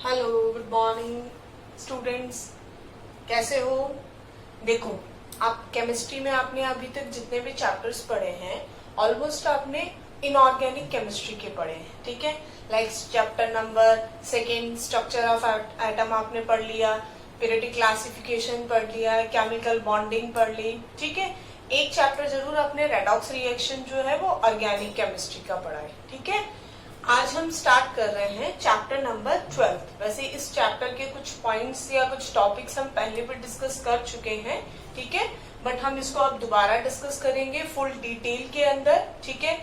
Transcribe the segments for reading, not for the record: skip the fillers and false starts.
Hello, good morning students. कैसे हो? देखो, आप केमिस्ट्री में आपने अभी तक जितने भी चैप्टर्स पढ़े हैं ऑलमोस्ट आपने इनऑर्गेनिक केमिस्ट्री के पढ़े हैं, ठीक है। Like chapter number 2 structure of atom आपने पढ़ लिया, पीरियोडिक क्लासिफिकेशन पढ़ लिया, केमिकल बॉन्डिंग पढ़ ली, ठीक है। एक चैप्टर जरूर आपने रेडॉक्स रिएक्शन जो है वो ऑर्गेनिक केमिस्ट्री का पढ़ा है, ठीक है। आज हम स्टार्ट कर रहे हैं चैप्टर नंबर 12। वैसे इस चैप्टर के कुछ पॉइंट्स या कुछ टॉपिक्स हम पहले भी डिस्कस कर चुके हैं, ठीक है, बट हम इसको अब दोबारा डिस्कस करेंगे फुल डिटेल के अंदर, ठीक है।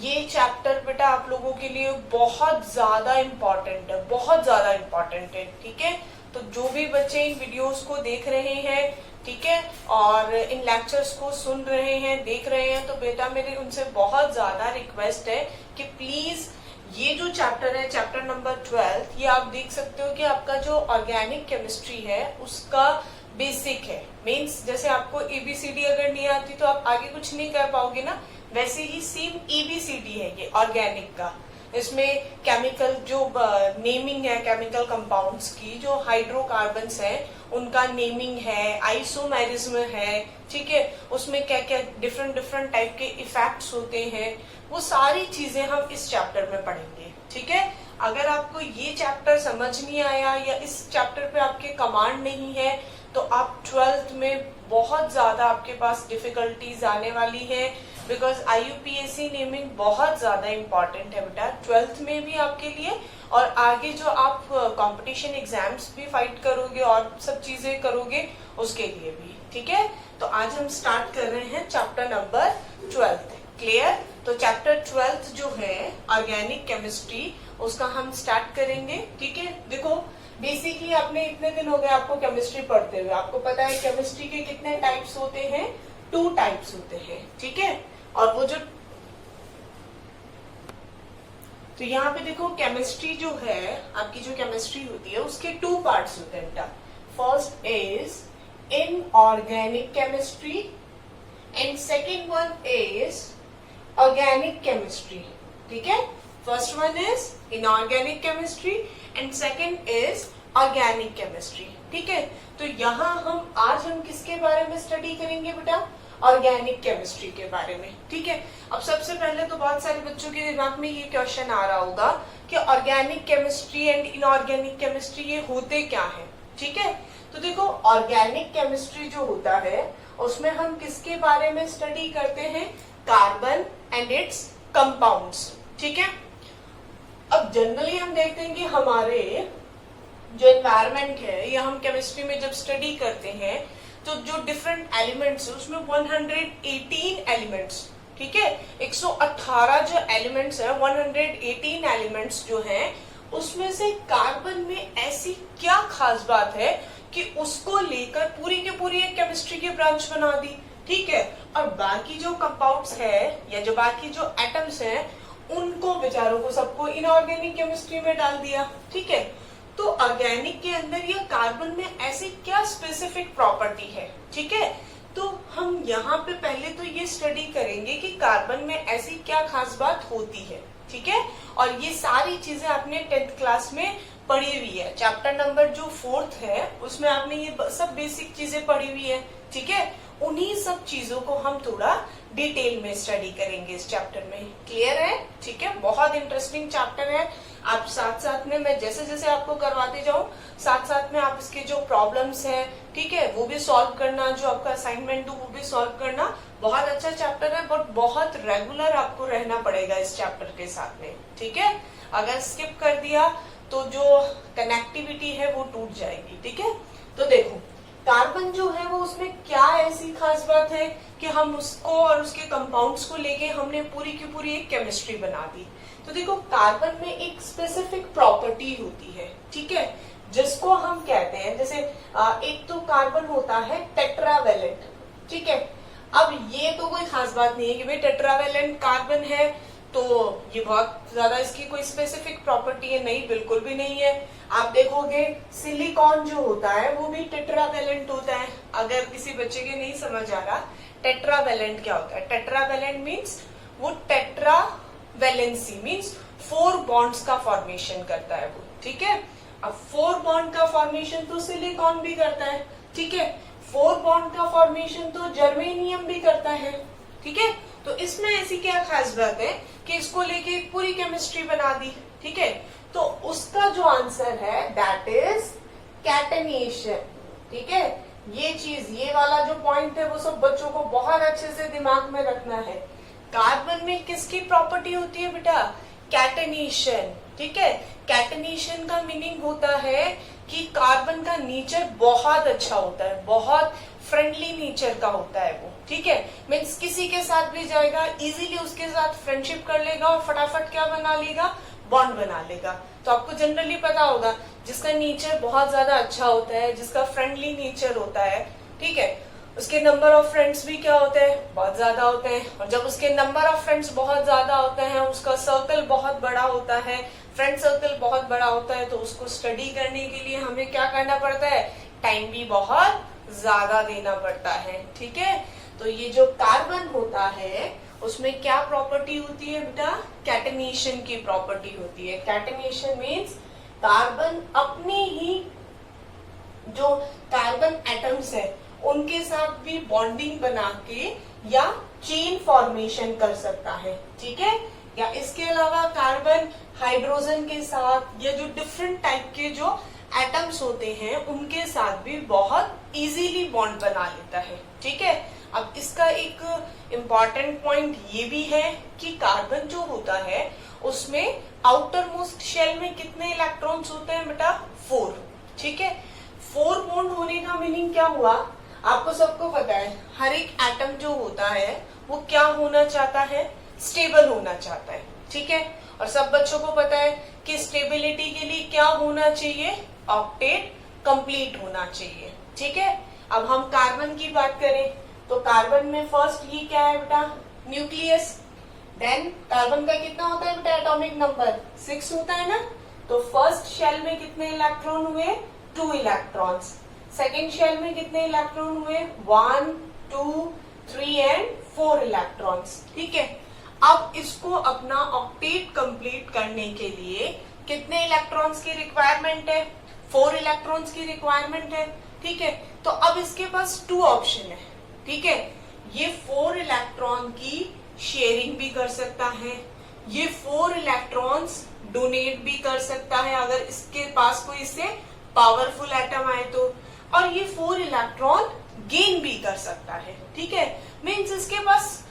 ये चैप्टर बेटा आप लोगों के लिए बहुत ज्यादा इम्पोर्टेंट है, बहुत ज्यादा इम्पोर्टेंट है, ठीक है। तो जो भी बच्चे इन वीडियोस को देख रहे हैं, ठीक है, और इन लेक्चर्स को सुन रहे हैं, देख रहे हैं, तो बेटा मेरी उनसे बहुत ज्यादा रिक्वेस्ट है कि प्लीज ये जो चैप्टर है, चैप्टर नंबर 12, ये आप देख सकते हो कि आपका जो ऑर्गेनिक केमिस्ट्री है उसका बेसिक है। मीन्स जैसे आपको एबीसीडी अगर नहीं आती तो आप आगे कुछ नहीं कर पाओगे ना, वैसे ही सेम एबीसीडी है ये ऑर्गेनिक का। इसमें केमिकल जो नेमिंग है, केमिकल कंपाउंड्स की जो हाइड्रोकार्बन्स है उनका नेमिंग है, आइसोमेरिज्म है, ठीक है, उसमें क्या क्या डिफरेंट डिफरेंट टाइप के इफेक्ट्स होते हैं, वो सारी चीजें हम इस चैप्टर में पढ़ेंगे, ठीक है। अगर आपको ये चैप्टर समझ नहीं आया या इस चैप्टर पे आपके कमांड नहीं है तो आप 12th में बहुत ज्यादा आपके पास डिफिकल्टीज आने वाली है, बिकॉज IUPAC नेमिंग बहुत ज्यादा इम्पोर्टेंट है बेटा 12th में भी आपके लिए, और आगे जो आप कंपटीशन एग्जाम्स भी फाइट करोगे और सब चीजें करोगे उसके लिए भी, ठीक है। तो आज हम स्टार्ट कर रहे हैं चैप्टर नंबर 12। क्लियर? तो चैप्टर 12 जो है ऑर्गेनिक केमिस्ट्री उसका हम स्टार्ट करेंगे, ठीक है। देखो बेसिकली आपने इतने दिन हो गए आपको केमिस्ट्री पढ़ते हुए, आपको पता है केमिस्ट्री के कितने टाइप्स होते हैं, 2 टाइप्स होते हैं, ठीक है। और वो जो तो यहाँ पे देखो केमिस्ट्री जो है आपकी, जो केमिस्ट्री होती है उसके 2 पार्ट्स होते हैं बेटा। First is inorganic chemistry and second one is organic chemistry, ठीक है। First one is inorganic chemistry and second is organic chemistry, ठीक है। तो यहाँ आज हम किसके बारे में स्टडी करेंगे बेटा? ऑर्गेनिक केमिस्ट्री के बारे में, ठीक है। अब सबसे पहले तो बहुत सारे बच्चों के दिमाग में ये क्वेश्चन आ रहा होगा कि organic chemistry and inorganic chemistry ये होते क्या है, ठीक है। तो देखो ऑर्गेनिक केमिस्ट्री जो होता है उसमें हम किसके बारे में स्टडी करते हैं? कार्बन एंड इट्स कंपाउंड्स, ठीक है। अब जनरली हम देखते हैं कि हमारे जो एनवायरमेंट है या हम केमिस्ट्री में जब स्टडी करते हैं तो जो डिफरेंट एलिमेंट्स है उसमें 118 एलिमेंट्स, ठीक है, 118 जो एलिमेंट्स है, 118 एलिमेंट्स जो हैं उसमें से कार्बन में ऐसी क्या खास बात है कि उसको लेकर पूरी की पूरी एक केमिस्ट्री की ब्रांच बना दी, ठीक है। और बाकी जो कंपाउंड्स है या जो बाकी जो एटम्स हैं उनको बेचारों को सबको इनऑर्गेनिक केमिस्ट्री में डाल दिया, ठीक है। तो ऑर्गेनिक के अंदर या कार्बन में ऐसी क्या स्पेसिफिक प्रॉपर्टी है, ठीक है। तो हम यहाँ पे पहले तो ये स्टडी करेंगे कि कार्बन में ऐसी क्या खास बात होती है, ठीक है। और ये सारी चीजें आपने 10th क्लास में पढ़ी हुई है। चैप्टर नंबर जो 4th है उसमें आपने ये सब बेसिक चीजें पढ़ी हुई है, ठीक है। उन्हीं सब चीजों को हम थोड़ा डिटेल में स्टडी करेंगे इस चैप्टर में। क्लियर है? ठीक है, बहुत इंटरेस्टिंग चैप्टर है। आप साथ साथ में मैं जैसे जैसे आपको करवाते जाऊं साथ साथ में आप इसके जो प्रॉब्लम्स है, ठीक है, वो भी सॉल्व करना, जो आपका असाइनमेंट दो वो भी सॉल्व करना। बहुत अच्छा चैप्टर है बट बहुत रेगुलर आपको रहना पड़ेगा इस चैप्टर के साथ में, ठीक है। अगर स्किप कर दिया तो जो कनेक्टिविटी है वो टूट जाएगी, ठीक है। तो देखो कार्बन जो है वो उसमें क्या ऐसी खास बात है कि हम उसको और उसके कंपाउंड्स को लेके हमने पूरी की पूरी एक केमिस्ट्री बना दी। तो देखो कार्बन में एक स्पेसिफिक प्रॉपर्टी होती है, ठीक है, जिसको हम कहते हैं, जैसे एक तो कार्बन होता है टेट्रावेलेंट, ठीक है। अब ये तो कोई खास बात नहीं है कि भाई टेट्रावेलेंट कार्बन है तो ये बहुत ज्यादा इसकी कोई स्पेसिफिक प्रॉपर्टी है, नहीं, बिल्कुल भी नहीं है। आप देखोगे सिलिकॉन जो होता है वो भी टेट्रावेलेंट होता है। अगर किसी बच्चे के नहीं समझ आ रहा टेट्रावेलेंट क्या होता है, टेट्रावेलेंट मीन्स वो टेट्रा वैलेंसी मीन्स 4 बॉन्ड्स का फॉर्मेशन करता है वो, ठीक है। अब 4 बॉन्ड का फॉर्मेशन तो सिलिकॉन भी करता है, ठीक है, 4 बॉन्ड का फॉर्मेशन तो जर्मेनियम भी करता है, ठीक है। तो इसमें ऐसी क्या खास बात है कि इसको लेके एक पूरी केमिस्ट्री बना दी, ठीक है। तो उसका जो आंसर है दैट इज कैटेनेशन, ठीक है। ये चीज, ये वाला जो पॉइंट है वो सब बच्चों को बहुत अच्छे से दिमाग में रखना है। कार्बन में किसकी प्रॉपर्टी होती है बेटा? कैटेनेशन, ठीक है। कैटेनेशन का मीनिंग होता है कि कार्बन का नेचर बहुत अच्छा होता है, बहुत फ्रेंडली नेचर का होता है वो, ठीक है। मीन्स किसी के साथ भी जाएगा इजीली उसके साथ फ्रेंडशिप कर लेगा और फटाफट क्या बना लेगा? बॉन्ड बना लेगा। तो आपको जनरली पता होगा जिसका नेचर बहुत ज्यादा अच्छा होता है, जिसका फ्रेंडली नेचर होता है, ठीक है, उसके नंबर ऑफ फ्रेंड्स भी क्या होते हैं? बहुत ज्यादा होते हैं। और जब उसके नंबर ऑफ फ्रेंड्स बहुत ज्यादा होते हैं, उसका सर्कल बहुत बड़ा होता है, फ्रेंड सर्कल बहुत बड़ा होता है, तो उसको स्टडी करने के लिए हमें क्या करना पड़ता है? टाइम भी बहुत ज्यादा देना पड़ता है, ठीक है। तो ये जो कार्बन होता है उसमें क्या प्रॉपर्टी होती है बेटा? कैटेनेशन की प्रॉपर्टी होती है। कैटेनेशन मीन्स कार्बन अपने ही जो कार्बन एटम्स है उनके साथ भी बॉन्डिंग बना के या चेन फॉर्मेशन कर सकता है, ठीक है। या इसके अलावा कार्बन हाइड्रोजन के साथ या जो डिफरेंट टाइप के जो एटम्स होते हैं उनके साथ भी बहुत इजीली बॉन्ड बना लेता है, ठीक है। अब इसका एक इम्पॉर्टेंट पॉइंट ये भी है कि कार्बन जो होता है उसमें आउटर मोस्ट शेल में कितने इलेक्ट्रॉन्स होते हैं बेटा? 4, ठीक है। 4 बॉन्ड होने का मीनिंग क्या हुआ? आपको सबको पता है हर एक एटम जो होता है वो क्या होना चाहता है? स्टेबल होना चाहता है, ठीक है। और सब बच्चों को पता है कि स्टेबिलिटी के लिए क्या होना चाहिए? ऑक्टेट कंप्लीट होना चाहिए, ठीक है। अब हम कार्बन की बात करें तो कार्बन में फर्स्ट ये क्या है बेटा? न्यूक्लियस। देन कार्बन का कितना होता है बेटा? एटॉमिक नंबर 6 होता है ना। तो फर्स्ट शेल में कितने इलेक्ट्रॉन हुए? 2 इलेक्ट्रॉन्स। सेकेंड शेल में कितने इलेक्ट्रॉन हुए? 1, 2, 3 एंड 4 इलेक्ट्रॉन्स, ठीक है। अब इसको अपना ऑक्टेट कंप्लीट करने के लिए कितने इलेक्ट्रॉन्स की रिक्वायरमेंट है? 4 इलेक्ट्रॉन्स की रिक्वायरमेंट है, ठीक है। तो अब इसके पास 2 ऑप्शन है, ठीक है। ये 4 इलेक्ट्रॉन की शेयरिंग भी कर सकता है, ये 4 इलेक्ट्रॉन्स डोनेट भी कर सकता है अगर इसके पास कोई इससे पावरफुल एटम आए तो, और ये 4 इलेक्ट्रॉन गेन भी कर सकता है, ठीक है। मीन्स इसके पास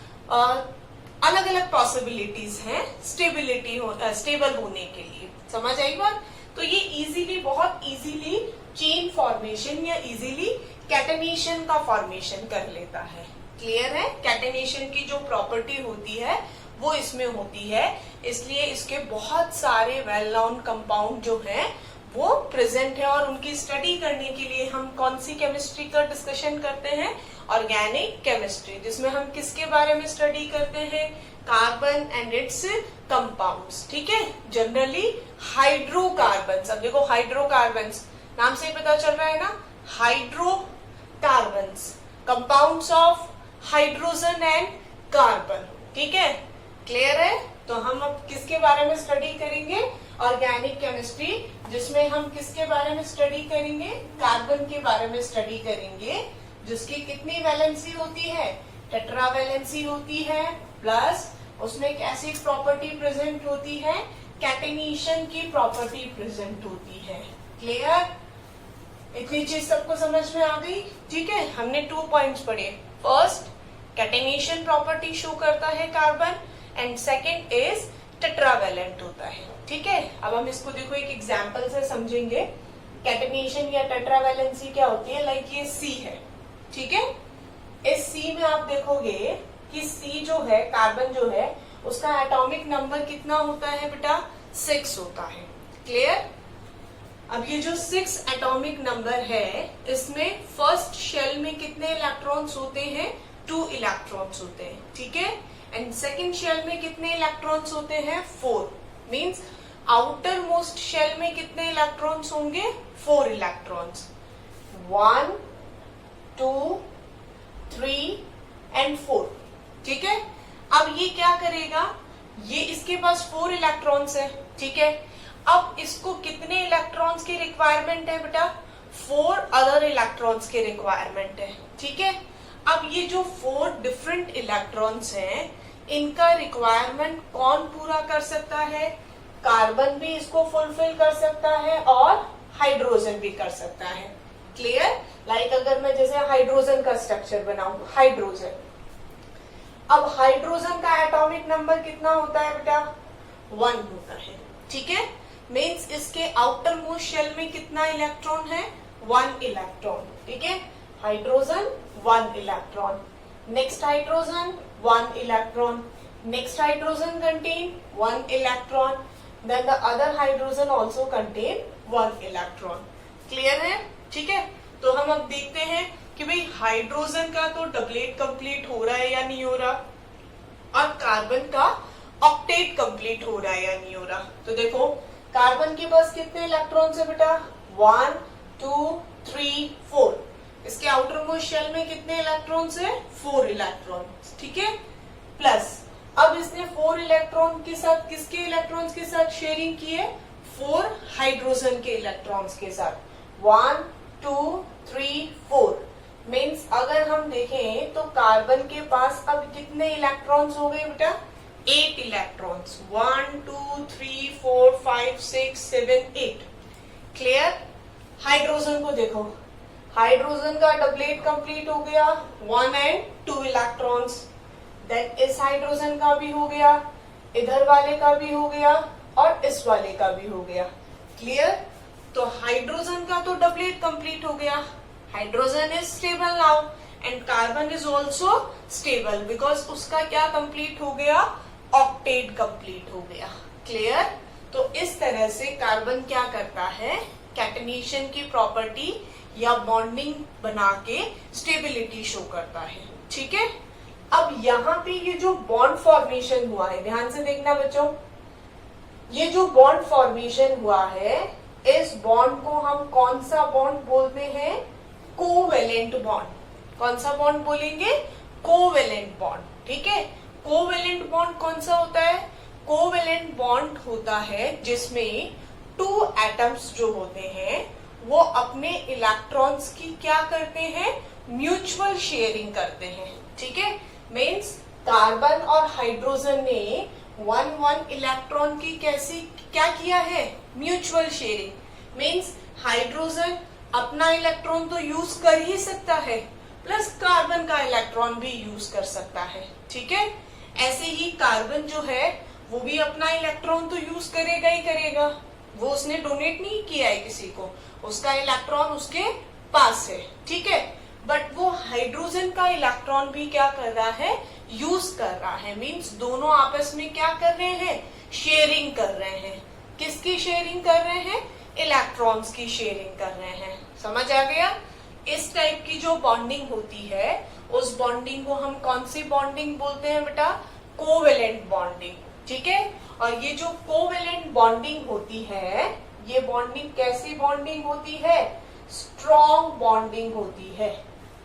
अलग अलग पॉसिबिलिटीज हैं स्टेबल होने के लिए। समझ आई बात? तो ये इजीली, बहुत इजीली चेन फॉर्मेशन या इजीली कैटेनेशन का फॉर्मेशन कर लेता है। क्लियर है? कैटेनेशन की जो प्रॉपर्टी होती है वो इसमें होती है, इसलिए इसके बहुत सारे वेल नोन कंपाउंड जो हैं वो प्रेजेंट है। और उनकी स्टडी करने के लिए हम कौन सी केमिस्ट्री का डिस्कशन करते हैं? ऑर्गेनिक केमिस्ट्री, जिसमें हम किसके बारे में स्टडी करते हैं? कार्बन एंड इट्स कंपाउंड्स, ठीक है। Generally hydrocarbons. अब देखो हाइड्रोकार्बन्स नाम से ही पता चल रहा है ना, hydrocarbons, compounds of hydrogen and carbon, ठीक है। क्लियर है? तो हम अब किसके बारे में स्टडी करेंगे? ऑर्गेनिक केमिस्ट्री, जिसमें हम किसके बारे में स्टडी करेंगे? कार्बन के बारे में स्टडी करेंगे, जिसकी कितनी वैलेंसी होती है? टेट्रा वैलेंसी होती है, प्लस उसमें एक ऐसी प्रॉपर्टी प्रेजेंट होती है, कैटेनेशन की प्रॉपर्टी प्रेजेंट होती है। क्लियर? इतनी चीज सबको समझ में आ गई, ठीक है। हमने 2 पॉइंट्स पढ़े। फर्स्ट, कैटेनेशन प्रॉपर्टी शो करता है carbon, and second is tetravalent होता है, ठीक है। अब हम इसको देखो एक एग्जांपल से समझेंगे। कैटेनेशन या टेट्रावैलेंसी क्या होती है? लाइक ये C है, ठीक है। इस C में आप देखोगे कि C जो है, कार्बन जो है, उसका एटॉमिक नंबर कितना होता है बेटा? 6 होता है। क्लियर? अब ये जो 6 एटॉमिक नंबर है, इसमें फर्स्ट शेल में कितने इलेक्ट्रॉन्स होते हैं? 2 इलेक्ट्रॉन्स होते हैं, ठीक है। एंड सेकेंड शेल में कितने इलेक्ट्रॉन्स होते हैं? 4। मीन्स आउटर मोस्ट शेल में कितने इलेक्ट्रॉन्स होंगे? 4 इलेक्ट्रॉन्स। 1, 2, 3 एंड 4, ठीक है। अब ये क्या करेगा? ये इसके पास 4 इलेक्ट्रॉन्स है, ठीक है। अब इसको कितने इलेक्ट्रॉन्स की रिक्वायरमेंट है बेटा? 4 अदर इलेक्ट्रॉन्स की रिक्वायरमेंट है, ठीक है। अब ये जो 4 डिफरेंट इलेक्ट्रॉन्स हैं, इनका रिक्वायरमेंट कौन पूरा कर सकता है? कार्बन भी इसको फुलफिल कर सकता है और हाइड्रोजन भी कर सकता है। क्लियर? लाइक अगर मैं जैसे हाइड्रोजन का स्ट्रक्चर बनाऊं, हाइड्रोजन, अब हाइड्रोजन का एटॉमिक नंबर कितना होता है बेटा? 1 होता है, ठीक है। मीन्स इसके आउटर मोस्ट शेल में कितना इलेक्ट्रॉन है? 1 इलेक्ट्रॉन, ठीक है। Hydrogen 1 electron, next hydrogen 1 electron, next hydrogen contain 1 electron, then the other hydrogen also contain 1 electron. Clear है? ठीक है। तो हम अब देखते हैं कि भाई हाइड्रोजन का तो डबलेट कंप्लीट हो रहा है या नहीं हो रहा, और कार्बन का ऑक्टेट कंप्लीट हो रहा है या नहीं हो रहा। तो देखो कार्बन के पास कितने इलेक्ट्रॉन्स है बेटा? 1 2 3 4। इसके आउटर मोस्ट शेल में कितने इलेक्ट्रॉन्स है? 4 इलेक्ट्रॉन्स, ठीक है। प्लस अब इसने 4 इलेक्ट्रॉन के साथ किसके इलेक्ट्रॉन्स के साथ शेयरिंग की है? 4 हाइड्रोजन के इलेक्ट्रॉन्स के साथ। 1 2 3 4 मीन्स अगर हम देखें तो कार्बन के पास अब कितने इलेक्ट्रॉन्स हो गए बेटा? 8 इलेक्ट्रॉन्स। 1 2 3 4 5 6 7 8। क्लियर? हाइड्रोजन को देखो, हाइड्रोजन का डबलेट कंप्लीट हो गया, 1 एंड 2 इलेक्ट्रॉन्स। देन इस हाइड्रोजन का भी हो गया, इधर वाले का भी हो गया और इस वाले का भी हो गया। क्लियर? तो हाइड्रोजन का तो डबलेट कंप्लीट हो गया। Hydrogen is stable now and carbon is also stable because उसका क्या कंप्लीट हो गया? ऑक्टेट कंप्लीट हो गया। क्लियर? तो इस तरह से कार्बन क्या करता है? कैटनेशन की प्रॉपर्टी या बॉन्डिंग बना के स्टेबिलिटी शो करता है, ठीक है। अब यहाँ पे ये जो बॉन्ड फॉर्मेशन हुआ है, ध्यान से देखना बच्चों, ये जो बॉन्ड फॉर्मेशन हुआ है, इस बॉन्ड को हम कौन सा बॉन्ड बोलते हैं? Covalent bond. कौन सा बॉन्ड बोलेंगे? कोवेलेंट बॉन्ड, ठीक है। कोवेलेंट बॉन्ड कौन सा होता है? कोवेलेंट बॉन्ड होता है जिसमें 2 एटम्स जो होते हैं वो अपने इलेक्ट्रॉन्स की क्या करते हैं? म्यूचुअल शेयरिंग करते हैं, ठीक है। मीन्स कार्बन और हाइड्रोजन ने 1 इलेक्ट्रॉन की कैसी क्या किया है? Mutual sharing. मीन्स हाइड्रोजन अपना इलेक्ट्रॉन तो यूज कर ही सकता है, प्लस कार्बन का इलेक्ट्रॉन भी यूज कर सकता है, ठीक है। ऐसे ही कार्बन जो है वो भी अपना इलेक्ट्रॉन तो यूज करेगा ही करेगा, वो उसने डोनेट नहीं किया है किसी को, उसका इलेक्ट्रॉन उसके पास है, ठीक है। बट वो हाइड्रोजन का इलेक्ट्रॉन भी क्या कर रहा है? यूज कर रहा है। मीन्स दोनों आपस में क्या कर रहे हैं? शेयरिंग कर रहे हैं। किसकी शेयरिंग कर रहे हैं? इलेक्ट्रॉन्स की शेयरिंग कर रहे हैं। समझ आ गया? इस टाइप की जो बॉन्डिंग होती है उस बॉन्डिंग को हम कौन सी बॉन्डिंग बोलते हैं बेटा? कोवेलेंट बॉन्डिंग, ठीक है। और ये जो कोवेलेंट बॉन्डिंग होती है, ये बॉन्डिंग कैसी बॉन्डिंग होती है? स्ट्रॉन्ग बॉन्डिंग होती है।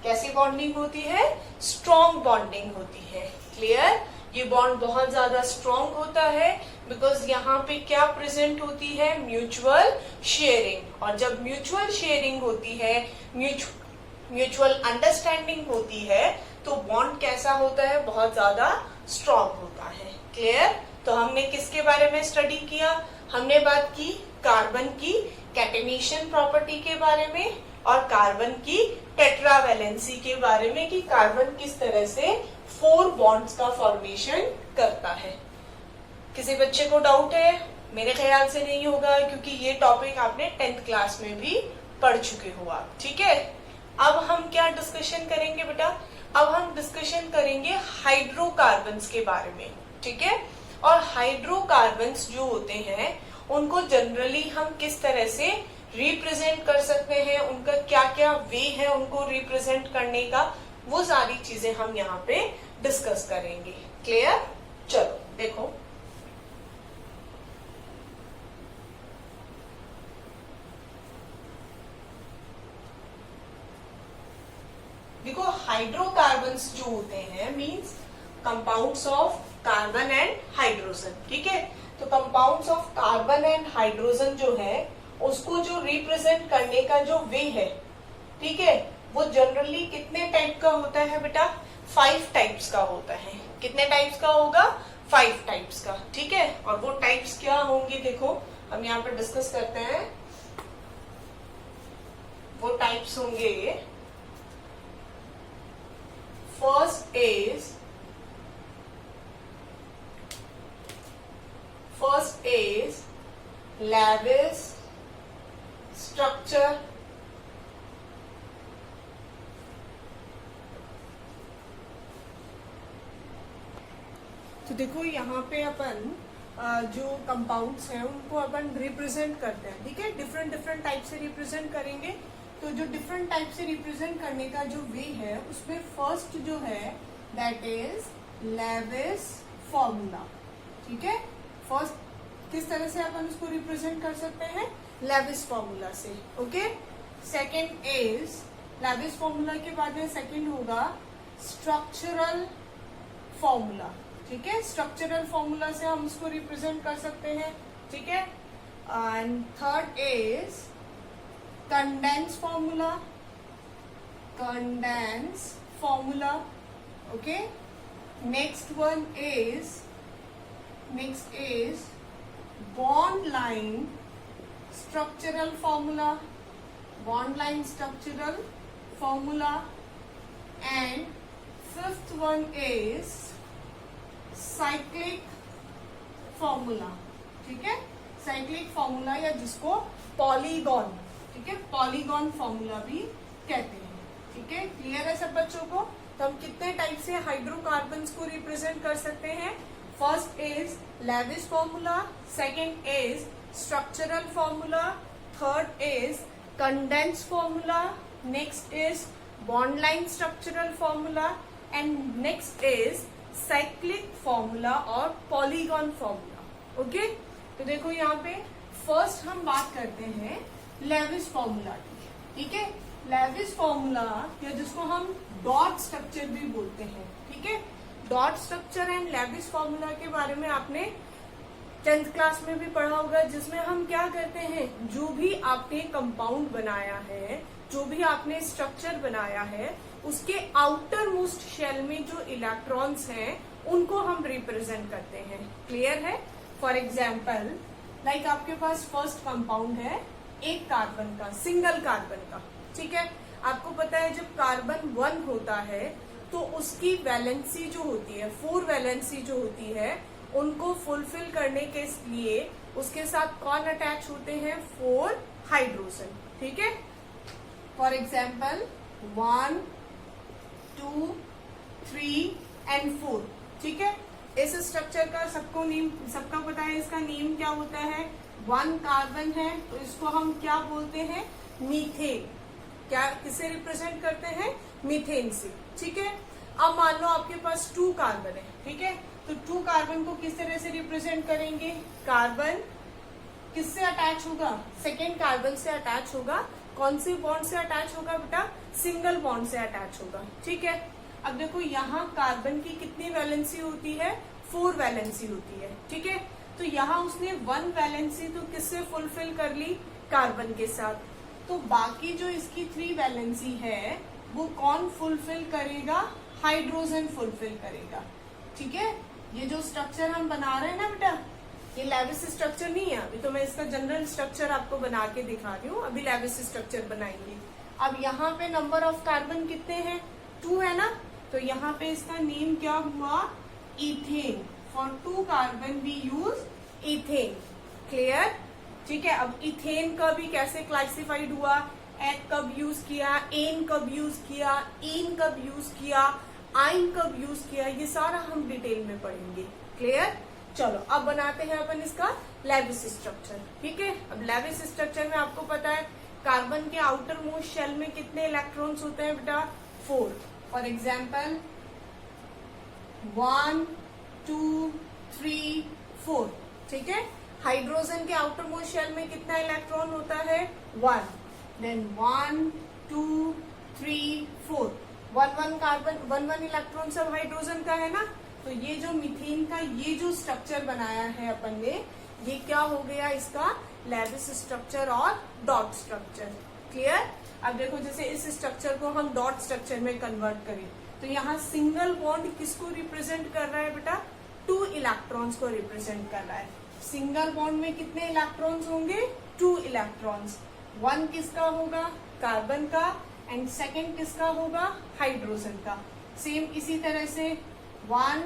कैसी बॉन्डिंग होती है? स्ट्रॉन्ग बॉन्डिंग होती है। क्लियर? ये बॉन्ड बहुत ज्यादा स्ट्रॉन्ग होता है बिकॉज यहाँ पे क्या प्रेजेंट होती है? Mutual sharing. और जब म्यूचुअल शेयरिंग होती है, म्यूचुअल अंडरस्टैंडिंग होती है, तो बॉन्ड कैसा होता है? बहुत ज्यादा स्ट्रॉन्ग होता है। क्लियर? तो हमने किसके बारे में स्टडी किया? हमने बात की कार्बन की कैटेनेशन प्रॉपर्टी के बारे में और कार्बन की टेट्रावैलेंसी के बारे में कि कार्बन किस तरह से 4 बॉन्ड्स का फॉर्मेशन करता है। किसी बच्चे को डाउट है? मेरे ख्याल से नहीं होगा क्योंकि ये टॉपिक आपने 10th क्लास में भी पढ़ चुके हो आप, ठीक है। अब हम क्या डिस्कशन करेंगे बेटा? अब हम डिस्कशन करेंगे हाइड्रोकार्बन्स के बारे में, ठीक है। और हाइड्रोकार्बन्स जो होते हैं उनको जनरली हम किस तरह से रिप्रेजेंट कर सकते हैं, उनका क्या क्या वे है उनको रिप्रेजेंट करने का, वो सारी चीजें हम यहाँ पे डिस्कस करेंगे। क्लियर? चलो देखो, हाइड्रोकार्बन्स जो होते हैं means compounds of carbon and hydrogen, ठीक है। तो compounds of carbon and hydrogen जो है उसको जो रिप्रेजेंट करने का जो वे है, ठीक है, वो जनरली कितने टाइप का होता है बेटा? 5 टाइप्स का होता है। कितने टाइप्स का होगा? 5 टाइप्स का, ठीक है। और वो टाइप्स क्या होंगे देखो हम यहाँ पर डिस्कस करते हैं। वो टाइप्स होंगे, फर्स्ट इज लैविस स्ट्रक्चर, तो देखो यहाँ पे अपन जो कंपाउंड्स हैं उनको अपन रिप्रेजेंट करते हैं, ठीक है। डिफरेंट टाइप से रिप्रेजेंट करेंगे। तो जो डिफरेंट टाइप से रिप्रेजेंट करने का जो वे है उसमें फर्स्ट जो है दैट इज लैविस फॉर्मूला, ठीक है। फर्स्ट किस तरह से अपन उसको रिप्रेजेंट कर सकते हैं? लैविस फॉर्मूला से, okay. Second is lavish formula के बाद में सेकेंड होगा स्ट्रक्चरल फॉर्मूला, ठीक है। स्ट्रक्चरल फॉर्मूला से हम उसको रिप्रेजेंट कर सकते हैं, ठीक है। And third is condense formula, okay. Next is bond line structural formula, and fifth one is cyclic formula, ठीक है। साइक्लिक फॉर्मूला या जिसको पॉलीगॉन, ठीक है, पॉलीगॉन फॉर्मूला भी कहते हैं, ठीक है। क्लियर है सब बच्चों को? तो हम कितने टाइप से हाइड्रोकार्बन्स को रिप्रेजेंट कर सकते हैं? First is lavish formula, second is structural formula, third is condense formula, next is bond line structural formula, and next is cyclic formula और पॉलीगॉन फॉर्मूला, ओके। तो देखो यहाँ पे फर्स्ट हम बात करते हैं लैविस फॉर्मूला की, ठीक है। लैविस फॉर्मूला या जिसको हम डॉट स्ट्रक्चर भी बोलते हैं, ठीक है। Dot structure and lavish formula के बारे में आपने 10th क्लास में भी पढ़ा होगा, जिसमें हम क्या करते हैं, जो भी आपने कंपाउंड बनाया है, जो भी आपने स्ट्रक्चर बनाया है, उसके आउटर मोस्ट शेल में जो इलेक्ट्रॉन्स हैं उनको हम रिप्रेजेंट करते हैं। क्लियर है? फॉर एग्जाम्पल लाइक आपके पास फर्स्ट कंपाउंड है एक कार्बन का, सिंगल कार्बन का, ठीक है। आपको पता है जब कार्बन 1 होता है तो उसकी वैलेंसी जो होती है, 4 वैलेंसी जो होती है, उनको फुलफिल करने के लिए उसके साथ कौन अटैच होते हैं? 4 हाइड्रोजन, ठीक है। फॉर एग्जाम्पल 1, 2, 3 एंड 4, ठीक है। इस स्ट्रक्चर का सबका पता है, इसका नेम क्या होता है? 1 कार्बन है तो इसको हम क्या बोलते हैं? मीथेन। क्या किससे रिप्रेजेंट करते हैं? मीथेन से, ठीक है। अब मान लो आपके पास 2 कार्बन है, ठीक है। तो 2 कार्बन को किस तरह से रिप्रेजेंट करेंगे? कार्बन किससे अटैच होगा? सेकेंड कार्बन से अटैच होगा। कौन से बॉन्ड से अटैच होगा बेटा? सिंगल बॉन्ड से अटैच होगा, ठीक है। अब देखो यहाँ कार्बन की कितनी वैलेंसी होती है? 4 वैलेंसी होती है, ठीक है। तो यहाँ उसने 1 वैलेंसी तो किससे फुलफिल कर ली? कार्बन के साथ। तो बाकी जो इसकी 3 वैलेंसी है वो कौन फुलफिल करेगा? हाइड्रोजन फुलफिल करेगा, ठीक है। ये जो स्ट्रक्चर हम बना रहे हैं ना बेटा, ये लैविस स्ट्रक्चर नहीं है। अभी तो मैं इसका जनरल स्ट्रक्चर आपको बना के दिखा रही हूँ, अभी लैविस स्ट्रक्चर बनाएंगे। अब यहाँ पे नंबर ऑफ कार्बन कितने हैं? 2 है ना। तो यहाँ पे इसका नेम क्या हुआ? Ethane. For 2 carbon we use ethane. Clear? ठीक है। अब इथेन का भी कैसे क्लासिफाइड हुआ? एथ कब यूज किया, एन कब यूज किया, इन कब यूज किया, आइन कब यूज किया, ये सारा हम डिटेल में पढ़ेंगे। क्लियर? चलो अब बनाते हैं अपन इसका लैविस स्ट्रक्चर, ठीक है। अब लैविस स्ट्रक्चर में आपको पता है कार्बन के आउटर मोस्ट शेल में कितने इलेक्ट्रॉन्स होते हैं बेटा? 4। फॉर एग्जाम्पल 1, 2, 3, 4, ठीक है। हाइड्रोजन के आउटर मोस्ट शेल में कितना इलेक्ट्रॉन होता है? 1। देन 1, 2, 3, 4, 1 कार्बन 1 इलेक्ट्रॉन सब हाइड्रोजन का है ना। तो ये जो मीथेन का ये जो स्ट्रक्चर बनाया है अपन ने, ये क्या हो गया इसका लेविस स्ट्रक्चर और डॉट स्ट्रक्चर। क्लियर। अब देखो जैसे इस स्ट्रक्चर को हम डॉट स्ट्रक्चर में कन्वर्ट करें तो यहाँ सिंगल बॉन्ड किसको रिप्रेजेंट कर रहा है बेटा, 2 इलेक्ट्रॉन्स को रिप्रेजेंट कर रहा है। सिंगल बॉन्ड में कितने इलेक्ट्रॉन्स होंगे, 2 इलेक्ट्रॉन्स। 1 किसका होगा, कार्बन का, एंड सेकेंड किसका होगा, हाइड्रोजन का। सेम इसी तरह से 1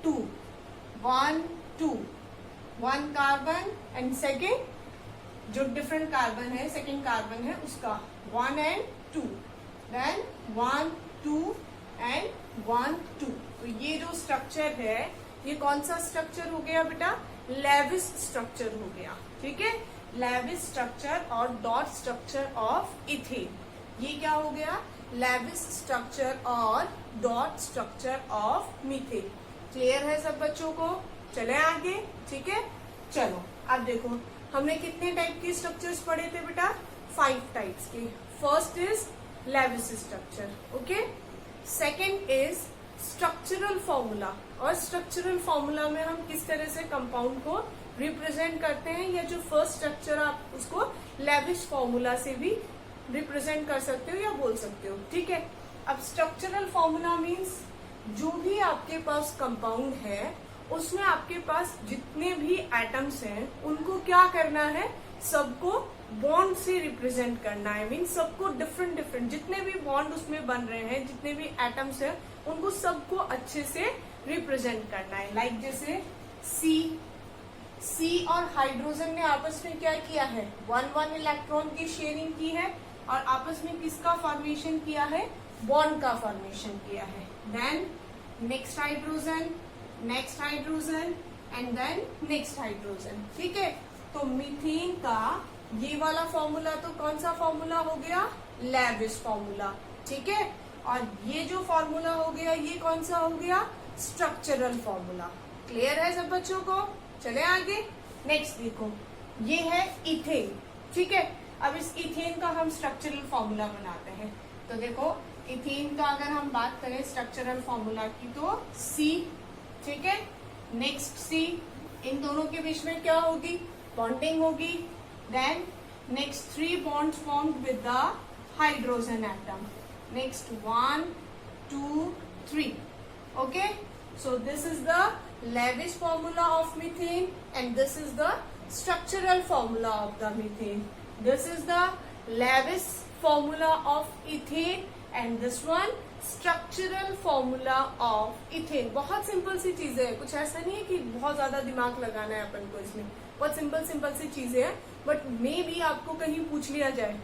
2 1 2 1 कार्बन एंड सेकेंड जो डिफरेंट कार्बन है, सेकेंड कार्बन है उसका 1 and 2, देन 1 2 and 1 2। तो ये जो स्ट्रक्चर है ये कौन सा स्ट्रक्चर हो गया बेटा, लेविस स्ट्रक्चर हो गया। ठीक है, लेविस स्ट्रक्चर और डॉट स्ट्रक्चर ऑफ इथेन। ये क्या हो गया, लेविस स्ट्रक्चर और dot structure of methane. Clear है सब बच्चों को। चले आगे। ठीक है, चलो अब देखो हमने कितने टाइप के स्ट्रक्चर्स पढ़े थे बेटा, 5 टाइप्स के। First is Lewis structure, okay. Second is structural formula, और स्ट्रक्चरल फॉर्मूला में हम किस तरह से कंपाउंड को रिप्रेजेंट करते हैं, या जो फर्स्ट स्ट्रक्चर आप उसको लेविस फॉर्मूला से भी रिप्रेजेंट कर सकते हो या बोल सकते हो। ठीक है, अब स्ट्रक्चरल फॉर्मूला मीन्स जो भी आपके पास कंपाउंड है उसमें आपके पास जितने भी एटम्स हैं उनको क्या करना है, सबको बॉन्ड से रिप्रेजेंट करना है। मीन सबको डिफरेंट डिफरेंट जितने भी बॉन्ड उसमें बन रहे हैं, जितने भी एटम्स हैं उनको सबको अच्छे से रिप्रेजेंट करना है। लाइक जैसे सी और हाइड्रोजन ने आपस में क्या किया है, 1 इलेक्ट्रॉन की शेयरिंग की है और आपस में किसका फॉर्मेशन किया है, बॉन्ड का फॉर्मेशन किया है। Then next hydrogen and then next hydrogen. ठीक है, तो मीथेन का ये वाला फॉर्मूला तो कौन सा फॉर्मूला हो गया, लेविस फॉर्मूला। ठीक है, और ये जो फॉर्मूला हो गया ये कौन सा हो गया, स्ट्रक्चरल फॉर्मूला। क्लियर है सब बच्चों को। चले आगे। नेक्स्ट देखो ये है इथेन। ठीक है, अब इस इथेन का हम स्ट्रक्चरल फॉर्मूला बनाते हैं। तो देखो इथेन का अगर हम बात करें स्ट्रक्चरल फॉर्मूला की तो C। ठीक है, नेक्स्ट C, इन दोनों के बीच में क्या होगी, बॉन्डिंग होगी। Then next 3 bonds formed with the hydrogen atom. Next 1 2 3। Okay, so this is the Lewis formula of methane and this is the structural formula of the methane. This is the Lewis formula of ethane and this one structural formula of ethane. बहुत simple सी चीजें हैं, कुछ ऐसा नहीं है कि बहुत ज्यादा दिमाग लगाना है अपन को इसमें। बहुत सिंपल सी चीजें हैं, बट मे भी आपको कहीं पूछ लिया जाए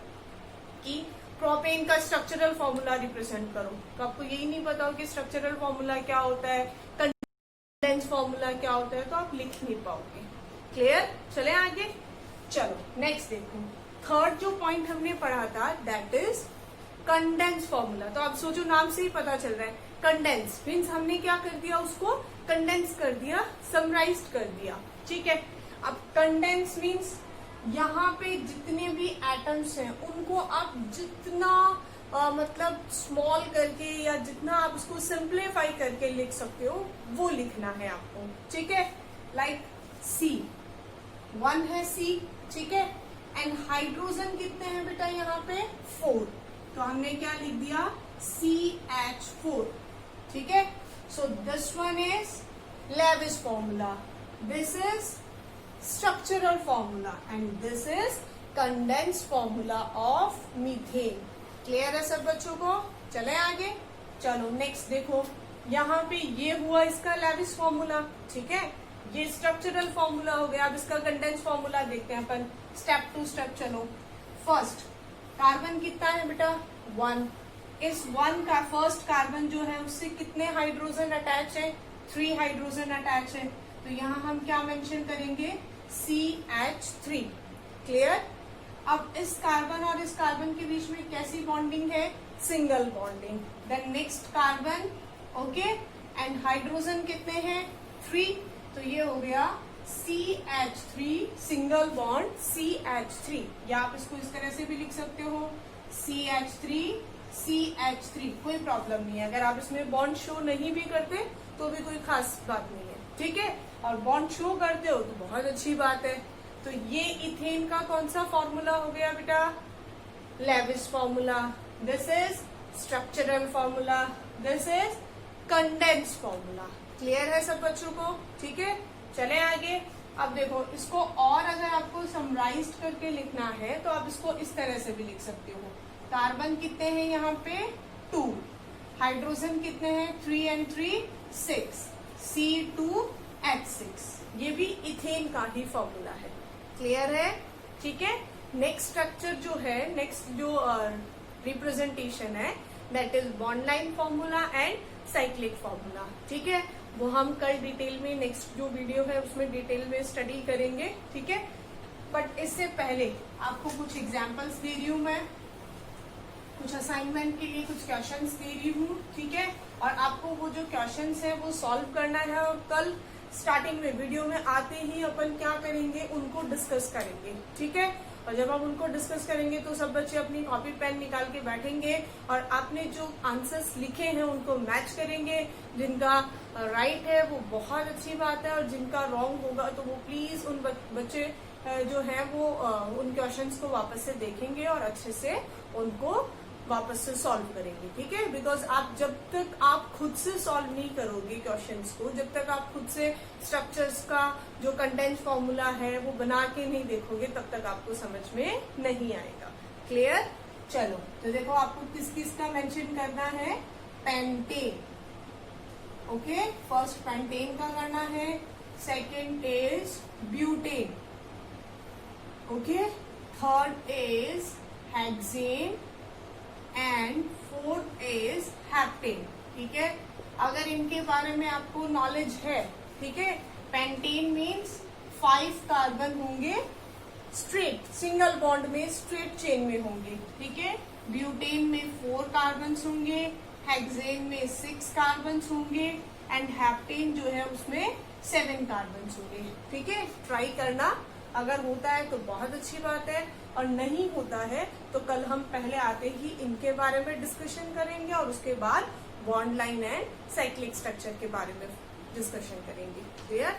कि प्रोपेन का स्ट्रक्चरल फॉर्मूला रिप्रेजेंट करो, तो आपको यही नहीं पता हो कि स्ट्रक्चरल फॉर्मूला क्या होता है, कंडेंस फॉर्मूला क्या होता है, तो आप लिख नहीं पाओगे। क्लियर। चले आगे। चलो नेक्स्ट देखो, थर्ड जो पॉइंट हमने पढ़ा था दैट इज कंडेंस फॉर्मूला। तो आप सोचो नाम से ही पता चल रहा है, कंडेंस मीन्स हमने क्या कर दिया, उसको कंडेंस कर दिया, समराइज कर दिया। ठीक है, अब कंडेंस मीन्स यहाँ पे जितने भी एटम्स हैं उनको आप जितना मतलब स्मॉल करके या जितना आप उसको सिंप्लीफाई करके लिख सकते हो वो लिखना है आपको। ठीक है, लाइक C1 है C। ठीक है, एंड हाइड्रोजन कितने हैं बेटा यहाँ पे 4, तो हमने क्या लिख दिया CH4। ठीक है, so this one is Lewis formula, this is structural formula and this is condensed formula of methane. Clear है सब बच्चों को। चले आगे। चलो नेक्स्ट देखो, यहाँ पे ये हुआ इसका लेविस फॉर्मूला। ठीक है, ये स्ट्रक्चरल फॉर्मूला हो गया। अब इसका कंडेंस फॉर्मूला देखते हैं अपन स्टेप टू स्टेप। चलो फर्स्ट कार्बन कितना है बेटा 1। इस 1 का फर्स्ट कार्बन जो है उससे कितने हाइड्रोजन अटैच है, 3 हाइड्रोजन अटैच है। तो यहाँ हम क्या मेंशन करेंगे CH3। क्लियर। अब इस कार्बन और इस कार्बन के बीच में कैसी बॉन्डिंग है, single bonding. Then next carbon, okay, and hydrogen कितने हैं 3, तो ये हो गया CH3 सिंगल बॉन्ड CH3, या आप इसको इस तरह से भी लिख सकते हो CH3 CH3, कोई प्रॉब्लम नहीं है। अगर आप इसमें बॉन्ड शो नहीं भी करते तो भी कोई खास बात नहीं है, ठीक है। और बॉन्ड शो करते हो तो बहुत अच्छी बात है। तो ये इथेन का कौन सा फॉर्मूला हो गया बेटा? Lewis formula. This is structural formula, this is condense formula. Clear है सब बच्चों को? ठीक है, चले आगे। अब देखो, इसको और अगर आपको समराइज करके लिखना है तो आप इसको इस तरह से भी लिख सकते हो। कार्बन कितने हैं यहाँ पे? 2। हाइड्रोजन कितने हैं? 3 and 3 6, C2H6। ये भी इथेन का ही फॉर्मूला है। क्लियर है? ठीक है। नेक्स्ट स्ट्रक्चर जो है, नेक्स्ट जो रिप्रेजेंटेशन है, that is bond line formula and cyclic formula. ठीक है, वो हम कल डिटेल में, नेक्स्ट जो वीडियो है उसमें डिटेल में स्टडी करेंगे। ठीक है, बट इससे पहले आपको कुछ एग्जांपल्स दे रही हूँ मैं, कुछ असाइनमेंट के लिए कुछ क्वेश्चंस दे रही हूँ। ठीक है, और आपको वो जो क्वेश्चंस है वो सॉल्व करना है, और कल स्टार्टिंग में वीडियो में आते ही अपन क्या करेंगे, उनको डिस्कस करेंगे। ठीक है, और जब हम उनको डिस्कस करेंगे तो सब बच्चे अपनी कॉपी पेन निकाल के बैठेंगे और आपने जो आंसर्स लिखे हैं उनको मैच करेंगे। जिनका राइट है वो बहुत अच्छी बात है, और जिनका रॉन्ग होगा तो वो प्लीज उन बच्चे जो हैं वो उन क्वेश्चंस को वापस से देखेंगे और अच्छे से उनको वापस से सॉल्व करेंगे। ठीक है, बिकॉज आप जब तक आप खुद से सॉल्व नहीं करोगे क्वेश्चंस को, जब तक आप खुद से स्ट्रक्चर्स का जो कंडेंस फॉर्मूला है वो बना के नहीं देखोगे, तब तक आपको समझ में नहीं आएगा। क्लियर? चलो, तो देखो आपको किस किस का मेंशन करना है। पेंटेन। ओके, फर्स्ट पेंटेन का करना है, second is butane. Okay, third is hexane and fourth is heptane. ठीक है, अगर इनके बारे में आपको नॉलेज है, ठीक है, पेंटेन मीन्स 5 कार्बन होंगे स्ट्रेट, सिंगल बॉन्ड में स्ट्रेट चेन में होंगे। ठीक है, ब्यूटेन में 4 कार्बन होंगे, हेक्सेन में 6 कार्बन होंगे, एंड हेप्टेन जो है उसमें 7 कार्बन होंगे। ठीक है, ट्राई करना, अगर होता है तो बहुत अच्छी बात है, और नहीं होता है तो कल हम पहले आते ही इनके बारे में डिस्कशन करेंगे और उसके बाद bond line and cyclic structure के बारे में डिस्कशन करेंगे। क्लियर?